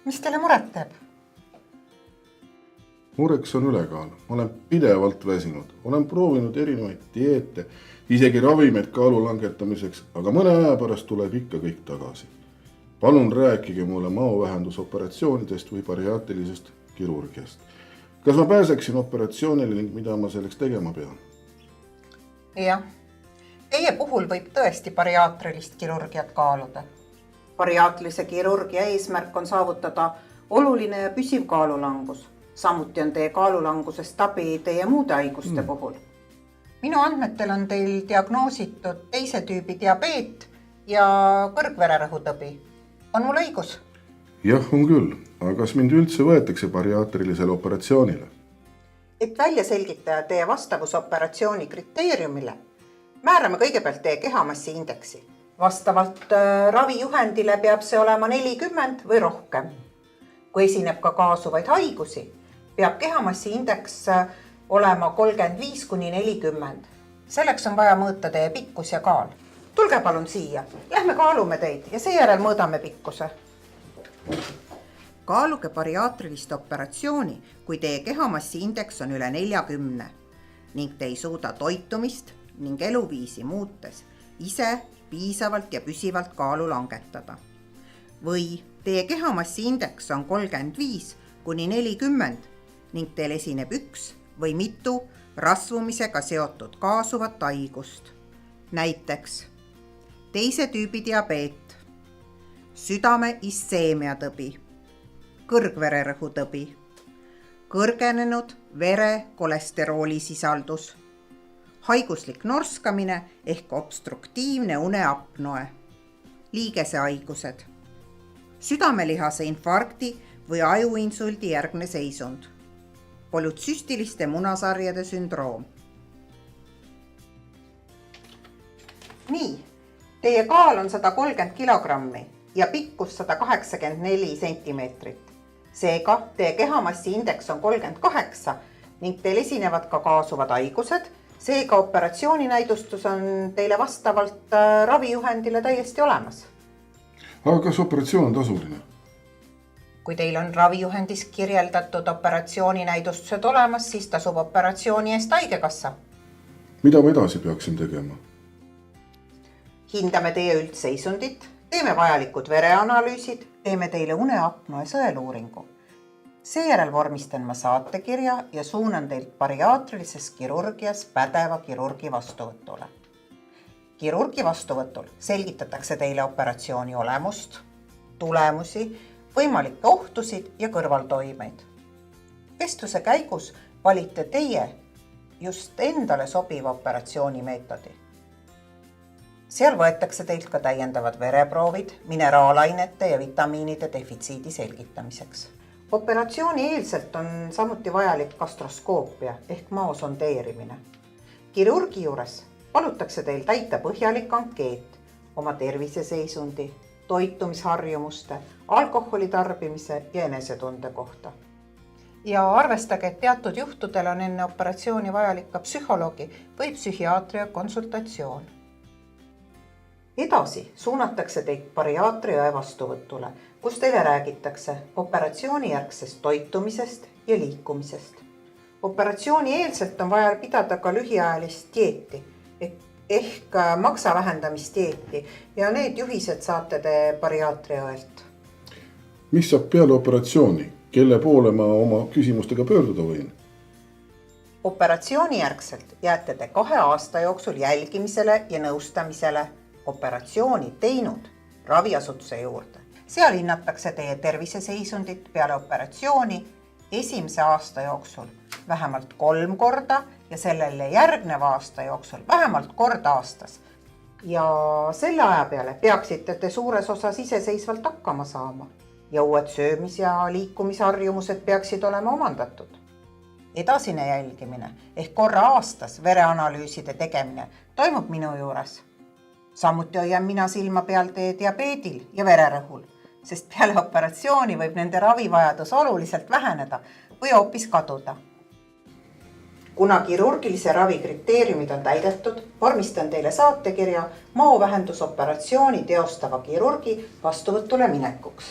Mis teile muret teeb? Mureks on ülekaal. Ma olen pidevalt väsinud. Olen proovinud erinevaid dieete, isegi ravimeid kaalu langetamiseks, aga mõne aja pärast tuleb ikka kõik tagasi. Palun rääkige mulle maovähendusoperatsioonidest või bariaatilisest kirurgiast. Kas ma pääseksin operatsioonile ning mida ma selleks tegema pean? Jah. Teie puhul võib tõesti bariaatrilist kirurgiat kaaluda. Bariaatlise kirurgia eesmärk on saavutada oluline ja püsiv kaalulangus. Samuti on teie kaalulangusest abi teie muude haiguste puhul. Minu andmetel on teil diagnoositud teise tüübi diabeet ja kõrgvererõhutõbi. On mul õigus? Jah, on küll. Aga kas mind üldse võetakse bariaatrilisele operatsioonile? Et välja selgitada teie vastavusoperatsiooni kriteeriumile, määrame kõigepealt teie kehamassi indeksi. Vastavalt ravijuhendile peab see olema 40 või rohkem. Kui esineb ka kaasuvaid haigusi, peab kehamassi indeks olema 35–40. Selleks on vaja mõõta teie pikkus ja kaal. Tulge palun siia. Lähme kaalume teid ja seejärel mõõdame pikkuse. Kaaluge bariaatrilist operatsiooni, kui teie kehamassi indeks on üle 40 ning te ei suuda toitumist ning eluviisi muutes ise piisavalt ja püsivalt kaalu langetada. Või teie kehamassi indeks on 35–40 ning teil esineb üks või mitu rasvumisega seotud kaasuvat haigust. Näiteks teise tüübi diabeet, südame isseemiatõbi, kõrgvererõhutõbi, kõrgenenud vere kolesteroolisisaldus, haiguslik norskamine ehk obstruktiivne uneapnoe, liigesehaigused, südamelihase infarkti või ajuinsuldi järgne seisund, polütsüstiliste munasarjade sündroom. Nii, teie kaal on 130 kilogrammi ja pikkus 184 sentimeetrit. Seega teie kehamassi indeks on 38 ning teil esinevad ka kaasuvad haigused. Seega operatsiooninäidustus on teile vastavalt ravijuhendile täiesti olemas. Aga kas operatsioon on tasuline? Kui teil on ravijuhendis kirjeldatud operatsiooninäidustused olemas, siis tasub operatsiooni eest haigekassa. Mida ma edasi peaksin tegema? Hindame teie üldseisundit, teeme vajalikud vereanalüüsid, teeme teile uneapnoe sõeluuringu. Seejärel vormistan ma saatekirja ja suunan teilt bariaatrilises kirurgias pädeva kirurgi vastuvõtule. Kirurgi vastuvõtul selgitatakse teile operatsiooni olemust, tulemusi, võimalikke ohtusid ja kõrvaltoimeid. Vestluse käigus valite teie just endale sobiva operatsioonimeetodi. Seal võetakse teilt ka täiendavad vereproovid, mineraalainete ja vitamiinide defitsiidi selgitamiseks. Operatsiooni eelselt on samuti vajalik gastroskoopia ehk mao sondeerimine. Kirurgi juures palutakse teil täita põhjalik ankeet oma terviseseisundi, toitumisharjumuste, alkoholi tarbimise ja enesetunde kohta. Ja arvestage, et teatud juhtudel on enne operatsiooni vajalik ka psühholoogi või psühhiaatria konsultatsioon. Edasi suunatakse teid bariaatria vastuvõtule, kus teile räägitakse operatsioonijärgsest toitumisest ja liikumisest. Operatsiooni eelselt on vaja pidada ka lühiajalist dieeti ehk maksa vähendamisdieeti ja need juhised saate te bariaatria õelt. Mis saab peale operatsiooni? Kelle poole ma oma küsimustega pöörduda võin? Operatsiooni järgselt jääte te 2 aasta jooksul jälgimisele ja nõustamisele operatsiooni teinud raviasutuse juurde. Seal hinnatakse teie terviseseisundit peale operatsiooni esimese aasta jooksul vähemalt 3 korda ja sellele järgneva aasta jooksul vähemalt kord aastas. Ja selle aja peale peaksite te suures osas iseseisvalt hakkama saama ja uued söömis- ja liikumisharjumused peaksid olema omandatud. Edasine jälgimine ehk korra aastas vereanalüüside tegemine toimub minu juures. Samuti hoian mina silma peal teie diabeedil ja vererõhul, sest peale operatsiooni võib nende ravivajadus oluliselt väheneda või hoopis kaduda. Kuna kirurgilise ravi kriteeriumid on täidetud, vormistan teile saatekirja maovähendusoperatsiooni teostava kirurgi vastuvõtule minekuks.